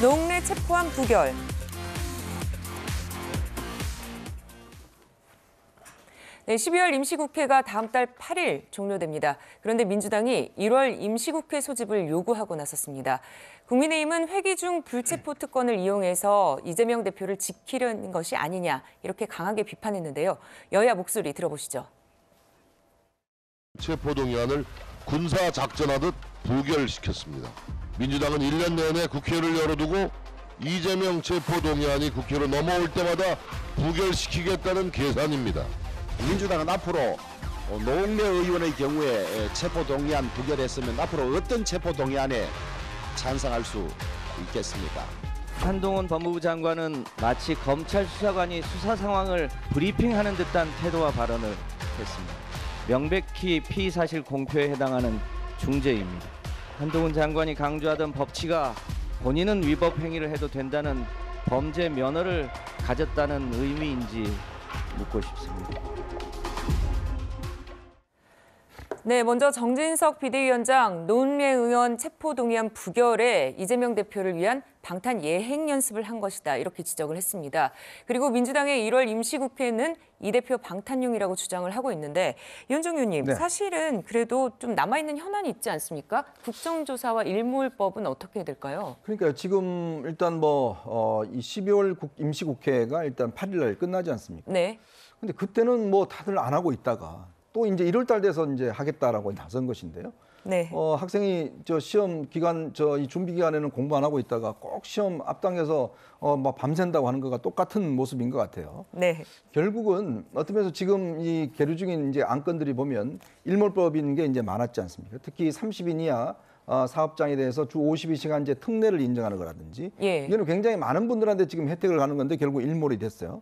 노웅래 체포안 부결. 네, 12월 임시국회가 다음 달 8일 종료됩니다. 그런데 민주당이 1월 임시국회 소집을 요구하고 나섰습니다. 국민의힘은 회기 중 불체포 특권을 이용해서 이재명 대표를 지키려는 것이 아니냐 이렇게 강하게 비판했는데요. 여야 목소리 들어보시죠. 체포동의안을 군사작전하듯 부결시켰습니다. 민주당은 1년 내내 국회를 열어두고 이재명 체포동의안이 국회로 넘어올 때마다 부결시키겠다는 계산입니다. 민주당은 앞으로 노웅래 의원의 경우에 체포동의안 부결했으면 앞으로 어떤 체포동의안에 찬성할 수 있겠습니까? 한동훈 법무부 장관은 마치 검찰 수사관이 수사 상황을 브리핑하는 듯한 태도와 발언을 했습니다. 명백히 피의사실 공표에 해당하는 중죄입니다. 한동훈 장관이 강조하던 법치가 본인은 위법 행위를 해도 된다는 범죄 면허를 가졌다는 의미인지 묻고 싶습니다. 네, 먼저 정진석 비대위원장 노웅래 의원 체포동의안 부결에 이재명 대표를 위한 방탄 예행 연습을 한 것이다 이렇게 지적을 했습니다. 그리고 민주당의 1월 임시국회는 이 대표 방탄용이라고 주장을 하고 있는데 이현정 의원님, 네. 사실은 그래도 좀 남아있는 현안이 있지 않습니까? 국정조사와 일몰법은 어떻게 될까요? 그러니까 지금 일단 이 12월 임시국회가 일단 8일 날 끝나지 않습니까? 네. 근데 그때는 다들 안 하고 있다가 또 이제 1월 달 돼서 이제 하겠다라고 나선 것인데요. 네. 학생이 시험 기간 이 준비 기간에는 공부 안 하고 있다가 꼭 시험 앞당겨서 막 밤샌다고 하는 거가 똑같은 모습인 것 같아요. 네. 결국은 어떤 면에서 지금 이 계류 중인 이제 안건들이 보면 일몰법인 게 이제 많았지 않습니까? 특히 30인 이하 사업장에 대해서 주 52시간제 특례를 인정하는 거라든지 예. 이거는 굉장히 많은 분들한테 지금 혜택을 가는 건데 결국 일몰이 됐어요.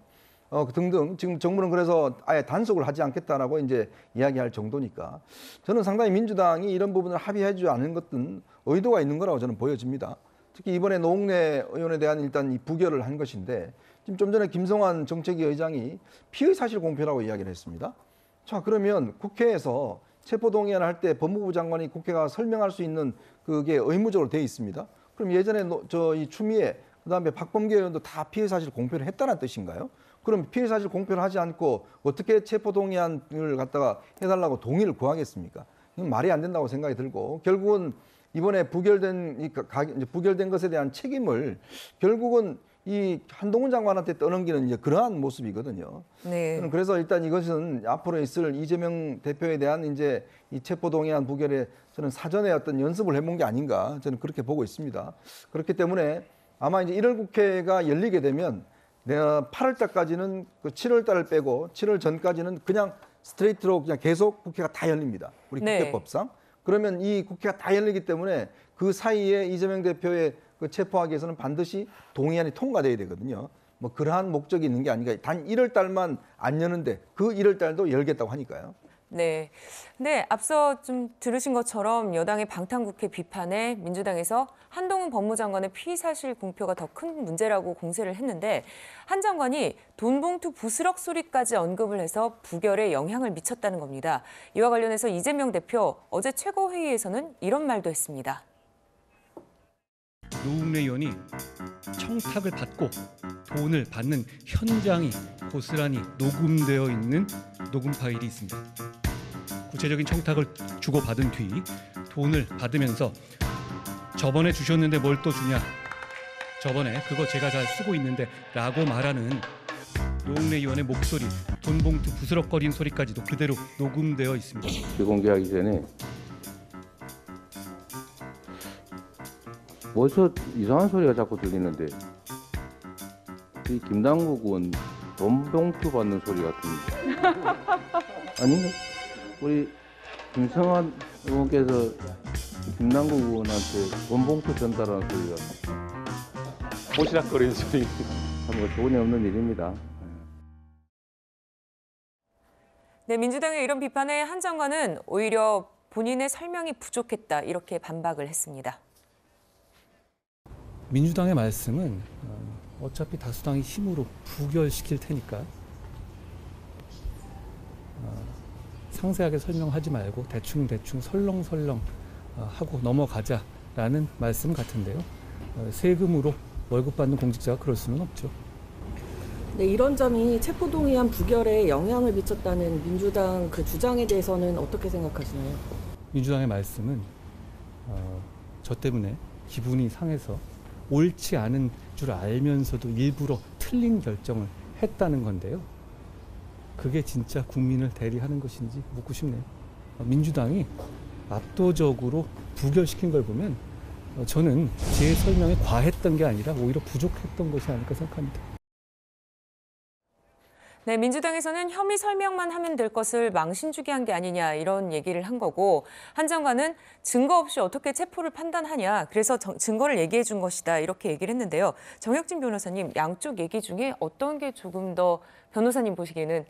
등등 지금 정부는 그래서 아예 단속을 하지 않겠다라고 이제 이야기할 정도니까 저는 상당히 민주당이 이런 부분을 합의해주지 않은 것은 의도가 있는 거라고 저는 보여집니다. 특히 이번에 노웅래 의원에 대한 일단 이 부결을 한 것인데 지금 좀 전에 김성환 정책위 의장이 피의 사실 공표라고 이야기를 했습니다. 자, 그러면 국회에서 체포동의안을 할 때 법무부 장관이 국회가 설명할 수 있는 그게 의무적으로 돼 있습니다. 그럼 예전에 이 추미애 그다음에 박범계 의원도 다 피의 사실 공표를 했다는 뜻인가요? 그럼 피의 사실 공표를 하지 않고 어떻게 체포동의안을 갖다가 해달라고 동의를 구하겠습니까? 이건 말이 안 된다고 생각이 들고 결국은 이번에 부결된 것에 대한 책임을 결국은 이 한동훈 장관한테 떠넘기는 이제 그러한 모습이거든요. 네. 저는 그래서 일단 이것은 앞으로 있을 이재명 대표에 대한 이제 이 체포동의안 부결에 저는 사전에 어떤 연습을 해본 게 아닌가 저는 그렇게 보고 있습니다. 그렇기 때문에 아마 이제 1월 국회가 열리게 되면 내가 8월 달까지는 그 7월 달을 빼고 7월 전까지는 그냥 스트레이트로 그냥 계속 국회가 다 열립니다. 우리 국회법상. 그러면 이 국회가 다 열리기 때문에 그 사이에 이재명 대표의 그 체포하기 위해서는 반드시 동의안이 통과돼야 되거든요. 그러한 목적이 있는 게 아닌가. 단 1월 달만 안 여는데 그 1월 달도 열겠다고 하니까요. 네. 근데 앞서 좀 들으신 것처럼 여당의 방탄국회 비판에 민주당에서 한동훈 법무장관의 피의사실 공표가 더 큰 문제라고 공세를 했는데 한 장관이 돈봉투 부스럭 소리까지 언급을 해서 부결에 영향을 미쳤다는 겁니다. 이와 관련해서 이재명 대표 어제 최고회의에서는 이런 말도 했습니다. 노웅래 의원이 청탁을 받고 돈을 받는 현장이 고스란히 녹음되어 있는 녹음 파일이 있습니다. 구체적인 청탁을 주고받은 뒤 돈을 받으면서 저번에 주셨는데 뭘 또 주냐, 저번에 그거 제가 잘 쓰고 있는데 라고 말하는 노웅래 의원의 목소리, 돈봉투 부스럭거리는 소리까지도 그대로 녹음되어 있습니다. 비공개하기 전에 어디서 이상한 소리가 자꾸 들리는데 이 김남국 의원 돈봉투 받는 소리 같은데 아닌가? 우리 김성환 의원께서 김남국 의원한테 돈봉투 전달하는 소리가 오시락거리는 소리 참 조건이 없는 일입니다. 네, 민주당의 이런 비판에 한 장관은 오히려 본인의 설명이 부족했다 이렇게 반박을 했습니다. 민주당의 말씀은 어차피 다수당이 힘으로 부결시킬 테니까 상세하게 설명하지 말고 대충 설렁설렁 하고 넘어가자라는 말씀 같은데요. 세금으로 월급 받는 공직자가 그럴 수는 없죠. 네, 이런 점이 체포동의안 부결에 영향을 미쳤다는 민주당 그 주장에 대해서는 어떻게 생각하시나요? 민주당의 말씀은 저 때문에 기분이 상해서 옳지 않은 줄 알면서도 일부러 틀린 결정을 했다는 건데요. 그게 진짜 국민을 대리하는 것인지 묻고 싶네요. 민주당이 압도적으로 부결시킨 걸 보면 저는 제 설명에 과했던 게 아니라 오히려 부족했던 것이 아닐까 생각합니다. 네, 민주당에서는 혐의 설명만 하면 될 것을 망신주기 한 게 아니냐 이런 얘기를 한 거고 한 장관은 증거 없이 어떻게 체포를 판단하냐 그래서 증거를 얘기해 준 것이다 이렇게 얘기를 했는데요. 정혁진 변호사님 양쪽 얘기 중에 어떤 게 조금 더 변호사님 보시기에는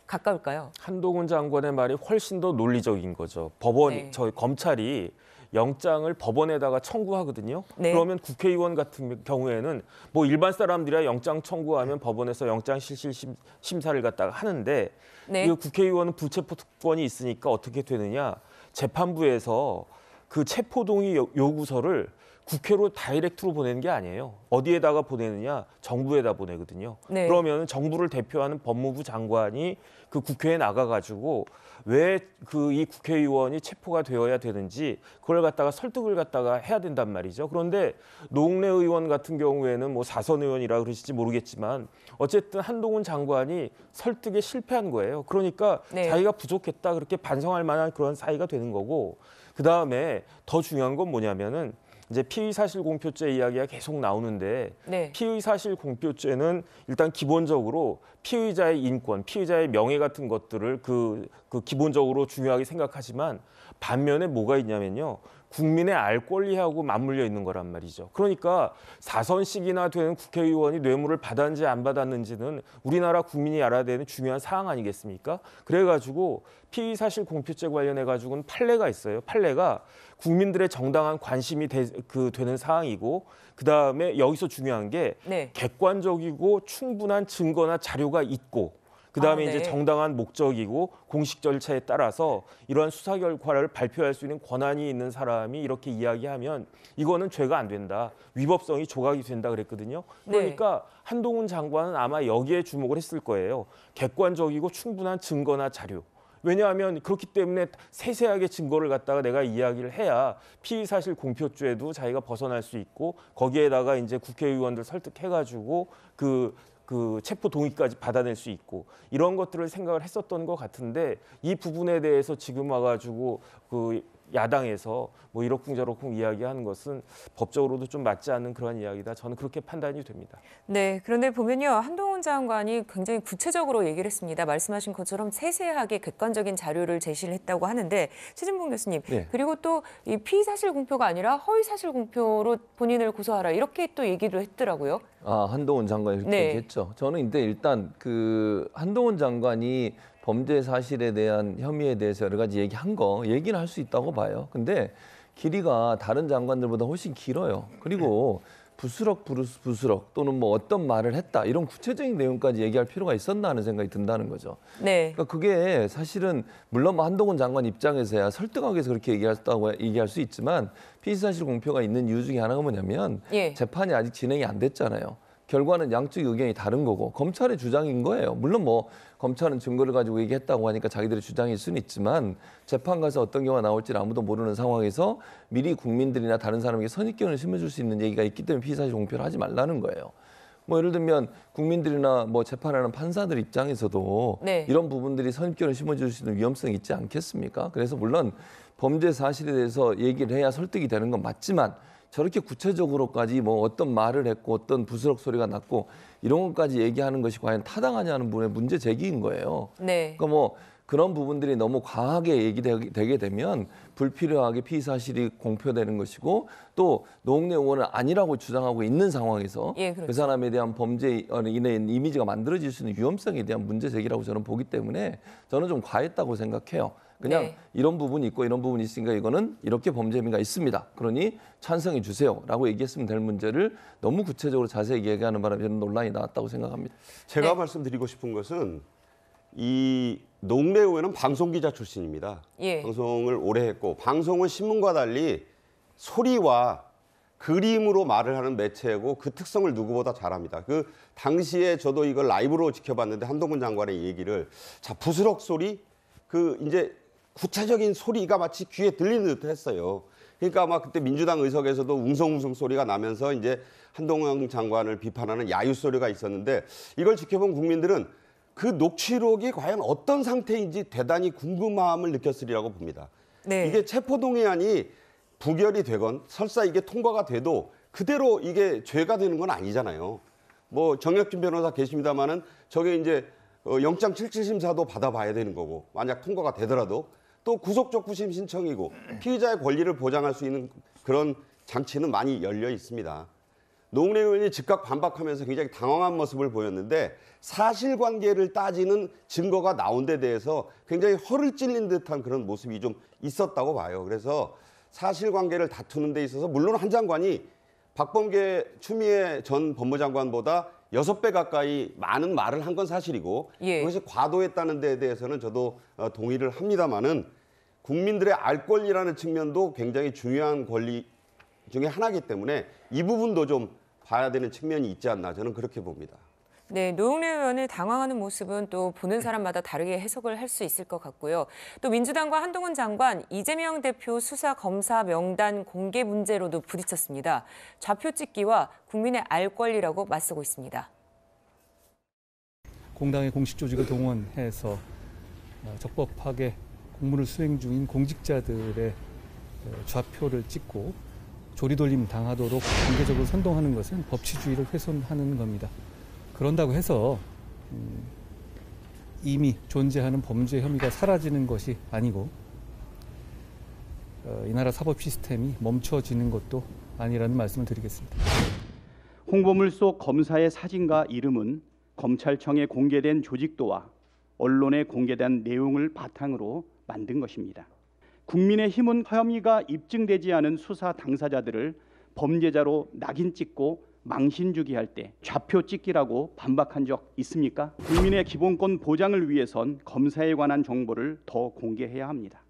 가까울까요? 한동훈 장관의 말이 훨씬 더 논리적인 거죠. 법원이 저희 검찰이 영장을 법원에다가 청구하거든요. 네. 그러면 국회의원 같은 경우에는 뭐 일반 사람들이야 영장 청구하면 법원에서 영장 실질 심사를 갖다가 하는데 네. 이 국회의원은 불체포 특권이 있으니까 어떻게 되느냐? 재판부에서 그 체포 동의 요구서를 국회로 다이렉트로 보내는 게 아니에요. 어디에다가 보내느냐? 정부에다 보내거든요. 네. 그러면 정부를 대표하는 법무부 장관이 그 국회에 나가가지고 왜 그 이 국회의원이 체포가 되어야 되는지 그걸 갖다가 설득을 갖다가 해야 된단 말이죠. 그런데 노웅래 의원 같은 경우에는 뭐 사선 의원이라 그러실지 모르겠지만 어쨌든 한동훈 장관이 설득에 실패한 거예요. 그러니까 네. 자기가 부족했다 그렇게 반성할 만한 그런 사이가 되는 거고 그다음에 더 중요한 건 뭐냐면은 이제 피의사실공표죄 이야기가 계속 나오는데 네. 피의사실공표죄는 일단 기본적으로 피의자의 인권, 피의자의 명예 같은 것들을 그 기본적으로 중요하게 생각하지만 반면에 뭐가 있냐면요. 국민의 알 권리하고 맞물려 있는 거란 말이죠. 그러니까 4선씩이나 되는 국회의원이 뇌물을 받았는지 안 받았는지는 우리나라 국민이 알아야 되는 중요한 사항 아니겠습니까? 그래가지고 피의사실공표죄 관련해가지고는 판례가 있어요. 판례가 국민들의 정당한 관심이 되는 사항이고 그다음에 여기서 중요한 게 네. 객관적이고 충분한 증거나 자료가 있고 그다음에 네. 이제 정당한 목적이고 공식 절차에 따라서 이러한 수사 결과를 발표할 수 있는 권한이 있는 사람이 이렇게 이야기하면 이거는 죄가 안 된다. 위법성이 조각이 된다 그랬거든요. 그러니까 한동훈 장관은 아마 여기에 주목을 했을 거예요. 객관적이고 충분한 증거나 자료. 왜냐하면 그렇기 때문에 세세하게 증거를 갖다가 내가 이야기를 해야 피의사실 공표죄도 자기가 벗어날 수 있고 거기에다가 이제 국회의원들 설득해가지고 그 체포 동의까지 받아낼 수 있고 이런 것들을 생각을 했었던 것 같은데 이 부분에 대해서 지금 와가지고 그 야당에서 뭐 이러쿵저러쿵 이야기하는 것은 법적으로도 좀 맞지 않는 그런 이야기다. 저는 그렇게 판단이 됩니다. 네, 그런데 보면요. 한동훈 장관이 굉장히 구체적으로 얘기를 했습니다. 말씀하신 것처럼 세세하게 객관적인 자료를 제시를 했다고 하는데 최진봉 교수님, 네. 그리고 또 이 피의사실 공표가 아니라 허위사실 공표로 본인을 고소하라 이렇게 또 얘기를 했더라고요. 한동훈 장관이 그렇게 네. 얘기했죠. 저는 근데 일단 그 한동훈 장관이 범죄 사실에 대한 혐의에 대해서 여러 가지 얘기는 할 수 있다고 봐요. 근데 길이가 다른 장관들보다 훨씬 길어요. 그리고 부스럭 또는 뭐 어떤 말을 했다 이런 구체적인 내용까지 얘기할 필요가 있었나 하는 생각이 든다는 거죠. 네. 그러니까 그게 사실은 물론 뭐 한동훈 장관 입장에서야 설득하기 위해서 그렇게 얘기할 수 있지만 피의사실 공표가 있는 이유 중에 하나가 뭐냐면 예. 재판이 아직 진행이 안 됐잖아요. 결과는 양쪽 의견이 다른 거고 검찰의 주장인 거예요. 물론 뭐 검찰은 증거를 가지고 얘기했다고 하니까 자기들의 주장일 수는 있지만 재판 가서 어떤 경우가 나올지 아무도 모르는 상황에서 미리 국민들이나 다른 사람에게 선입견을 심어줄 수 있는 얘기가 있기 때문에 피의사실 공표를 하지 말라는 거예요. 뭐 예를 들면 국민들이나 뭐 재판하는 판사들 입장에서도 네. 이런 부분들이 선입견을 심어줄 수 있는 위험성이 있지 않겠습니까? 그래서 물론 범죄 사실에 대해서 얘기를 해야 설득이 되는 건 맞지만 저렇게 구체적으로까지 뭐 어떤 말을 했고 어떤 부스럭 소리가 났고 이런 것까지 얘기하는 것이 과연 타당하냐는 부분의 문제 제기인 거예요. 네. 그러니까 뭐 그런 부분들이 너무 과하게 얘기되게 되면 불필요하게 피의사실이 공표되는 것이고 또 노웅래 의원은 아니라고 주장하고 있는 상황에서 예, 그렇죠. 그 사람에 대한 범죄인의 이미지가 만들어질 수 있는 위험성에 대한 문제 제기라고 저는 보기 때문에 저는 좀 과했다고 생각해요. 그냥 네. 이런 부분이 있고 이런 부분이 있으니까 이거는 이렇게 범죄 혐의가 있습니다. 그러니 찬성해 주세요라고 얘기했으면 될 문제를 너무 구체적으로 자세히 얘기하는 바람에 저는 논란이 나왔다고 생각합니다. 제가 네. 말씀드리고 싶은 것은 이 노웅래 의원은 방송기자 출신입니다. 예. 방송을 오래 했고 방송은 신문과 달리 소리와 그림으로 말을 하는 매체고 그 특성을 누구보다 잘합니다. 그 당시에 저도 이걸 라이브로 지켜봤는데 한동훈 장관의 얘기를 자 부스럭 소리 그 이제 구체적인 소리가 마치 귀에 들리는 듯 했어요. 그러니까 아마 그때 민주당 의석에서도 웅성웅성 소리가 나면서 이제 한동훈 장관을 비판하는 야유 소리가 있었는데 이걸 지켜본 국민들은 그 녹취록이 과연 어떤 상태인지 대단히 궁금함을 느꼈으리라고 봅니다. 네. 이게 체포동의안이 부결이 되건 설사 이게 통과가 돼도 그대로 이게 죄가 되는 건 아니잖아요. 뭐 정혁진 변호사 계십니다마는 저게 이제 영장 실질심사도 받아봐야 되는 거고 만약 통과가 되더라도 또 구속적 구심 신청이고 피의자의 권리를 보장할 수 있는 그런 장치는 많이 열려 있습니다. 노웅래 의원이 즉각 반박하면서 굉장히 당황한 모습을 보였는데 사실관계를 따지는 증거가 나온 데 대해서 굉장히 허를 찔린 듯한 그런 모습이 좀 있었다고 봐요. 그래서 사실관계를 다투는 데 있어서 물론 한 장관이 박범계 추미애 전 법무장관보다 6배 가까이 많은 말을 한 건 사실이고 그것이 과도했다는 데에 대해서는 저도 동의를 합니다마는 국민들의 알 권리라는 측면도 굉장히 중요한 권리 중에 하나이기 때문에 이 부분도 좀 봐야 되는 측면이 있지 않나 저는 그렇게 봅니다. 네, 노웅래 의원을 당황하는 모습은 또 보는 사람마다 다르게 해석을 할 수 있을 것 같고요. 또 민주당과 한동훈 장관, 이재명 대표 수사 검사 명단 공개 문제로도 부딪혔습니다. 좌표 찍기와 국민의 알 권리라고 맞서고 있습니다. 공당의 공식 조직을 동원해서 적법하게 공무를 수행 중인 공직자들의 좌표를 찍고 조리돌림 당하도록 공개적으로 선동하는 것은 법치주의를 훼손하는 겁니다. 그런다고 해서 이미 존재하는 범죄 혐의가 사라지는 것이 아니고 이 나라 사법 시스템이 멈춰지는 것도 아니라는 말씀을 드리겠습니다. 홍보물 속 검사의 사진과 이름은 검찰청에 공개된 조직도와 언론에 공개된 내용을 바탕으로 만든 것입니다. 국민의힘은 혐의가 입증되지 않은 수사 당사자들을 범죄자로 낙인 찍고 망신 주기 할 때 좌표 찍기라고 반박한 적 있습니까? 국민의 기본권 보장을 위해선 검사에 관한 정보를 더 공개해야 합니다.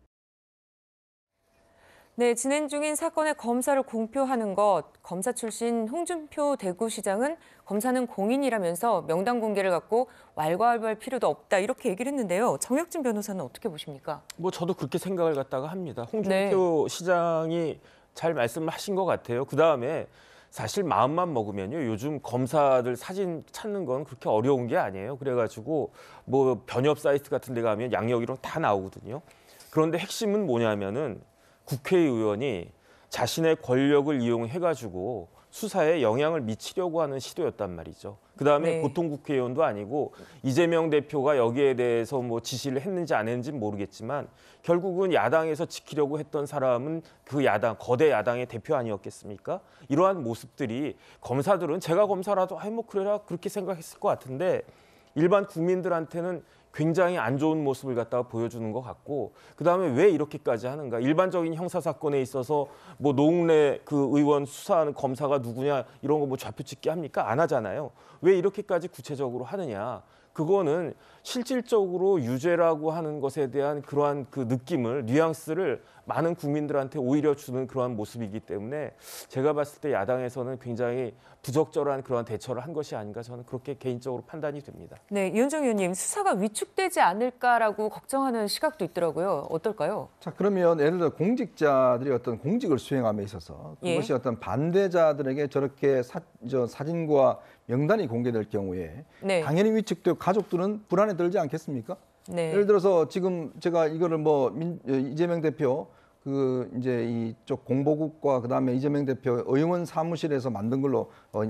네, 진행 중인 사건의 검사를 공표하는 것, 검사 출신 홍준표 대구시장은 검사는 공인이라면서 명단 공개를 갖고 왈가왈부할 필요도 없다 이렇게 얘기를 했는데요. 정혁진 변호사는 어떻게 보십니까? 뭐 저도 그렇게 생각을 갖다가 합니다. 홍준표 시장이 잘 말씀하신 것 같아요. 그다음에 사실 마음만 먹으면요. 요즘 검사들 사진 찾는 건 그렇게 어려운 게 아니에요. 그래가지고 뭐 변협 사이트 같은 데 가면 양력이랑 다 나오거든요. 그런데 핵심은 뭐냐면은 국회의원이 자신의 권력을 이용해가지고 수사에 영향을 미치려고 하는 시도였단 말이죠. 그다음에 보통 국회의원도 아니고 이재명 대표가 여기에 대해서 뭐 지시를 했는지 안 했는지는 모르겠지만 결국은 야당에서 지키려고 했던 사람은 그 야당, 거대 야당의 대표 아니었겠습니까? 이러한 모습들이 검사들은 제가 검사라도 아이 뭐 그래라 그렇게 생각했을 것 같은데 일반 국민들한테는 굉장히 안 좋은 모습을 갖다가 보여주는 것 같고 그다음에 왜 이렇게까지 하는가? 일반적인 형사 사건에 있어서 뭐 노웅래 그 의원 수사하는 검사가 누구냐 이런 거 뭐 좌표 찍기 합니까? 안 하잖아요. 왜 이렇게까지 구체적으로 하느냐? 그거는 실질적으로 유죄라고 하는 것에 대한 그러한 그 느낌을 뉘앙스를 많은 국민들한테 오히려 주는 그러한 모습이기 때문에 제가 봤을 때 야당에서는 굉장히 부적절한 그러한 대처를 한 것이 아닌가 저는 그렇게 개인적으로 판단이 됩니다. 네, 이현정 의원님 수사가 위축되지 않을까라고 걱정하는 시각도 있더라고요. 어떨까요? 자, 그러면 예를 들어 공직자들이 어떤 공직을 수행함에 있어서 그것이 어떤 반대자들에게 저렇게 사진과 명단이 공개될 경우에 당연히 위축되고 가족들은 불안에 들지 않겠습니까? 예를 들어서 지금 제가 이거를 뭐 이재명 대표 그 이제 이쪽 공보국과 그다음에 이재명 대표 의원 사무실에서 만든 걸로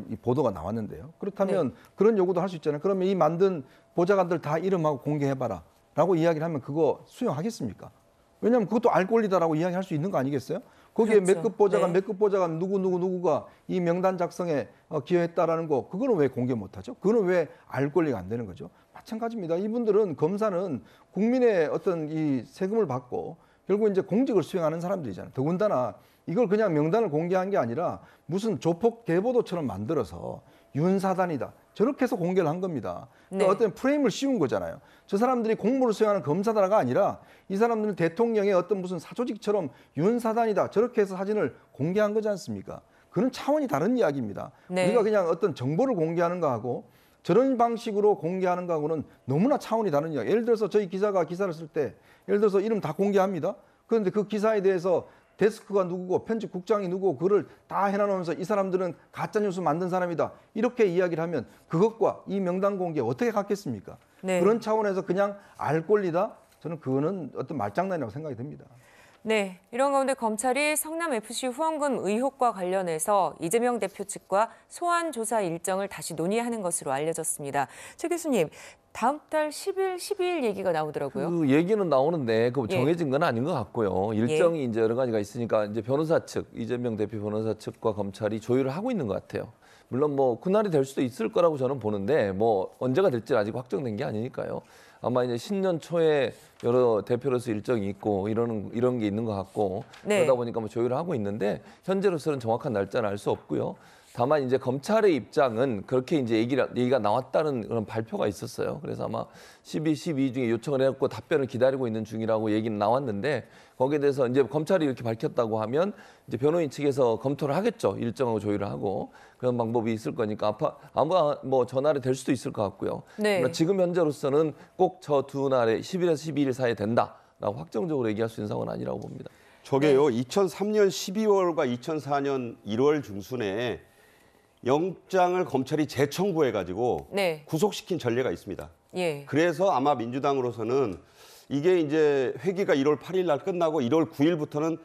이 보도가 나왔는데요. 그렇다면 그런 요구도 할 수 있잖아요. 그러면 이 만든 보좌관들 다 이름하고 공개해봐라라고 이야기를 하면 그거 수용하겠습니까? 왜냐하면 그것도 알 권리다라고 이야기할 수 있는 거 아니겠어요? 거기에 몇 급 보좌관, 몇 급 보좌관 누구가 이 명단 작성에 기여했다라는 거 그거는 왜 공개 못하죠? 그거는 왜 알 권리가 안 되는 거죠? 마찬가지입니다. 이분들은 검사는 국민의 어떤 이 세금을 받고 결국 이제 공직을 수행하는 사람들이잖아요. 더군다나 이걸 그냥 명단을 공개한 게 아니라 무슨 조폭 계보도처럼 만들어서 윤사단이다. 저렇게 해서 공개를 한 겁니다. 그러니까 어떤 프레임을 씌운 거잖아요. 저 사람들이 공무를 수행하는 검사다가 아니라 이 사람들은 대통령의 어떤 무슨 사조직처럼 윤사단이다. 저렇게 해서 사진을 공개한 거지 않습니까? 그런 차원이 다른 이야기입니다. 네. 우리가 그냥 어떤 정보를 공개하는 거하고 저런 방식으로 공개하는 거하고는 너무나 차원이 다른 이야기. 예를 들어서 저희 기자가 기사를 쓸 때 예를 들어서 이름 다 공개합니다. 그런데 그 기사에 대해서 데스크가 누구고 편집국장이 누구고 그걸 다 해놔놓으면서 이 사람들은 가짜뉴스 만든 사람이다. 이렇게 이야기를 하면 그것과 이 명단 공개 어떻게 같겠습니까? 네. 그런 차원에서 그냥 알 권리다? 저는 그거는 어떤 말장난이라고 생각이 듭니다. 네, 이런 가운데 검찰이 성남FC 후원금 의혹과 관련해서 이재명 대표 측과 소환 조사 일정을 다시 논의하는 것으로 알려졌습니다. 최 교수님, 다음 달 10일, 12일 얘기가 나오더라고요. 그 얘기는 나오는데 그 예. 정해진 건 아닌 것 같고요. 일정이 이제 여러 가지가 있으니까 이제 변호사 측, 이재명 대표 변호사 측과 검찰이 조율을 하고 있는 것 같아요. 물론 뭐 그날이 될 수도 있을 거라고 저는 보는데 뭐 언제가 될지 아직 확정된 게 아니니까요. 아마 이제 신년 초에 여러 대표로서 일정이 있고 이런 게 있는 것 같고 네. 그러다 보니까 뭐 조율을 하고 있는데 현재로서는 정확한 날짜는 알 수 없고요. 다만 이제 검찰의 입장은 그렇게 이제 얘기가 나왔다는 그런 발표가 있었어요. 그래서 아마 12 중에 요청을 해갖고 답변을 기다리고 있는 중이라고 얘기는 나왔는데 거기에 대해서 이제 검찰이 이렇게 밝혔다고 하면 이제 변호인 측에서 검토를 하겠죠. 일정하고 조율을 하고 그런 방법이 있을 거니까 아마 뭐 전날에 될 수도 있을 것 같고요. 네. 그러나 지금 현재로서는 꼭 저 두 날에 10일에서 12일 사이에 된다라고 확정적으로 얘기할 수 있는 상황은 아니라고 봅니다. 저게요. 2003년 12월과 2004년 1월 중순에 영장을 검찰이 재청구해가지고 네. 구속시킨 전례가 있습니다. 예. 그래서 아마 민주당으로서는 이게 이제 회기가 1월 8일 날 끝나고 1월 9일부터는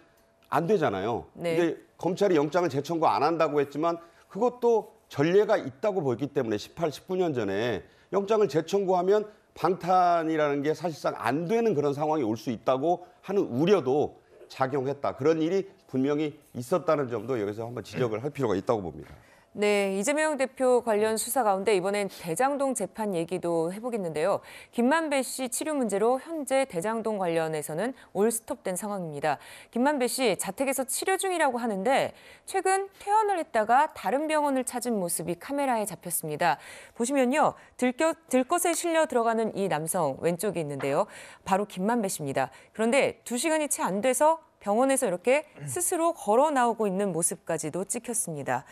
안 되잖아요. 네. 이게 검찰이 영장을 재청구 안 한다고 했지만 그것도 전례가 있다고 보기 때문에 18, 19년 전에 영장을 재청구하면 방탄이라는 게 사실상 안 되는 그런 상황이 올 수 있다고 하는 우려도 작용했다. 그런 일이 분명히 있었다는 점도 여기서 한번 지적을 할 필요가 있다고 봅니다. 네, 이재명 대표 관련 수사 가운데 이번엔 대장동 재판 얘기도 해보겠는데요. 김만배 씨 치료 문제로 현재 대장동 관련해서는 올 스톱된 상황입니다. 김만배 씨 자택에서 치료 중이라고 하는데 최근 퇴원을 했다가 다른 병원을 찾은 모습이 카메라에 잡혔습니다. 보시면요, 들것에 실려 들어가는 이 남성 왼쪽에 있는데요. 바로 김만배 씨입니다. 그런데 2시간이 채 안 돼서 병원에서 이렇게 스스로 걸어 나오고 있는 모습까지도 찍혔습니다.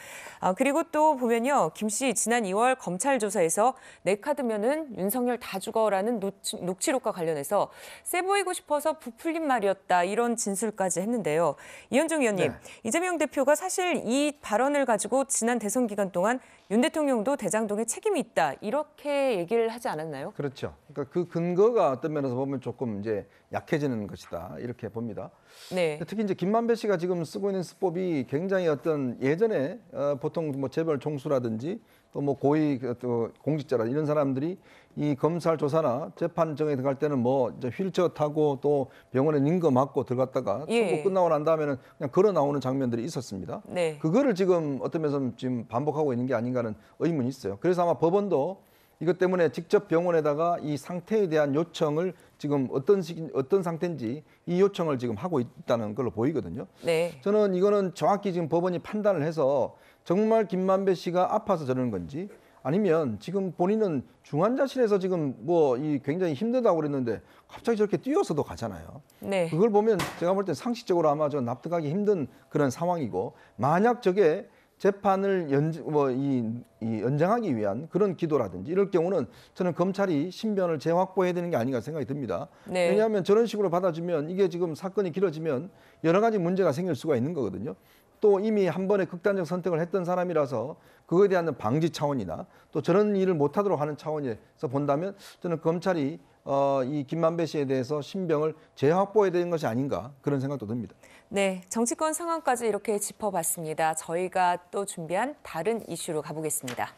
그리고 또 보면요, 김 씨 지난 2월 검찰 조사에서 내 카드면은 윤석열 다 죽어라는 녹취록과 관련해서 세 보이고 싶어서 부풀린 말이었다 이런 진술까지 했는데요. 이현정 의원님, 네. 이재명 대표가 사실 이 발언을 가지고 지난 대선 기간 동안 윤 대통령도 대장동에 책임이 있다 이렇게 얘기를 하지 않았나요? 그렇죠. 그러니까 그 근거가 어떤 면에서 보면 조금 이제 약해지는 것이다 이렇게 봅니다. 네. 특히 이제 김만배 씨가 지금 쓰고 있는 수법이 굉장히 어떤 예전에 보통 뭐 재벌 총수라든지 또 뭐 고위 또 공직자라 이런 사람들이 이 검찰 조사나 재판정에 들어갈 때는 뭐 이제 휠체어 타고 또 병원에 링거 맞고 들어갔다가 예. 선고 끝나고 난 다음에는 그냥 걸어 나오는 장면들이 있었습니다. 네. 그거를 지금 어떤 면에서 지금 반복하고 있는 게 아닌가는 의문이 있어요. 그래서 아마 법원도 이것 때문에 직접 병원에다가 이 상태에 대한 요청을 지금 어떤 상태인지 이 요청을 지금 하고 있다는 걸로 보이거든요. 네. 저는 이거는 정확히 지금 법원이 판단을 해서 정말 김만배 씨가 아파서 저러는 건지 아니면 지금 본인은 중환자실에서 지금 뭐 이 굉장히 힘들다고 그랬는데 갑자기 저렇게 뛰어서도 가잖아요. 네. 그걸 보면 제가 볼 때 상식적으로 아마 저 납득하기 힘든 그런 상황이고 만약 저게 재판을 연장하기 위한 그런 기도라든지 이럴 경우는 저는 검찰이 신변을 재확보해야 되는 게 아닌가 생각이 듭니다. 네. 왜냐하면 저런 식으로 받아주면 이게 지금 사건이 길어지면 여러 가지 문제가 생길 수가 있는 거거든요. 또 이미 한 번에 극단적 선택을 했던 사람이라서 그거에 대한 방지 차원이나 또 저런 일을 못하도록 하는 차원에서 본다면 저는 검찰이 이 김만배 씨에 대해서 신병을 재확보해야 되는 것이 아닌가 그런 생각도 듭니다. 네, 정치권 상황까지 이렇게 짚어봤습니다. 저희가 또 준비한 다른 이슈로 가보겠습니다.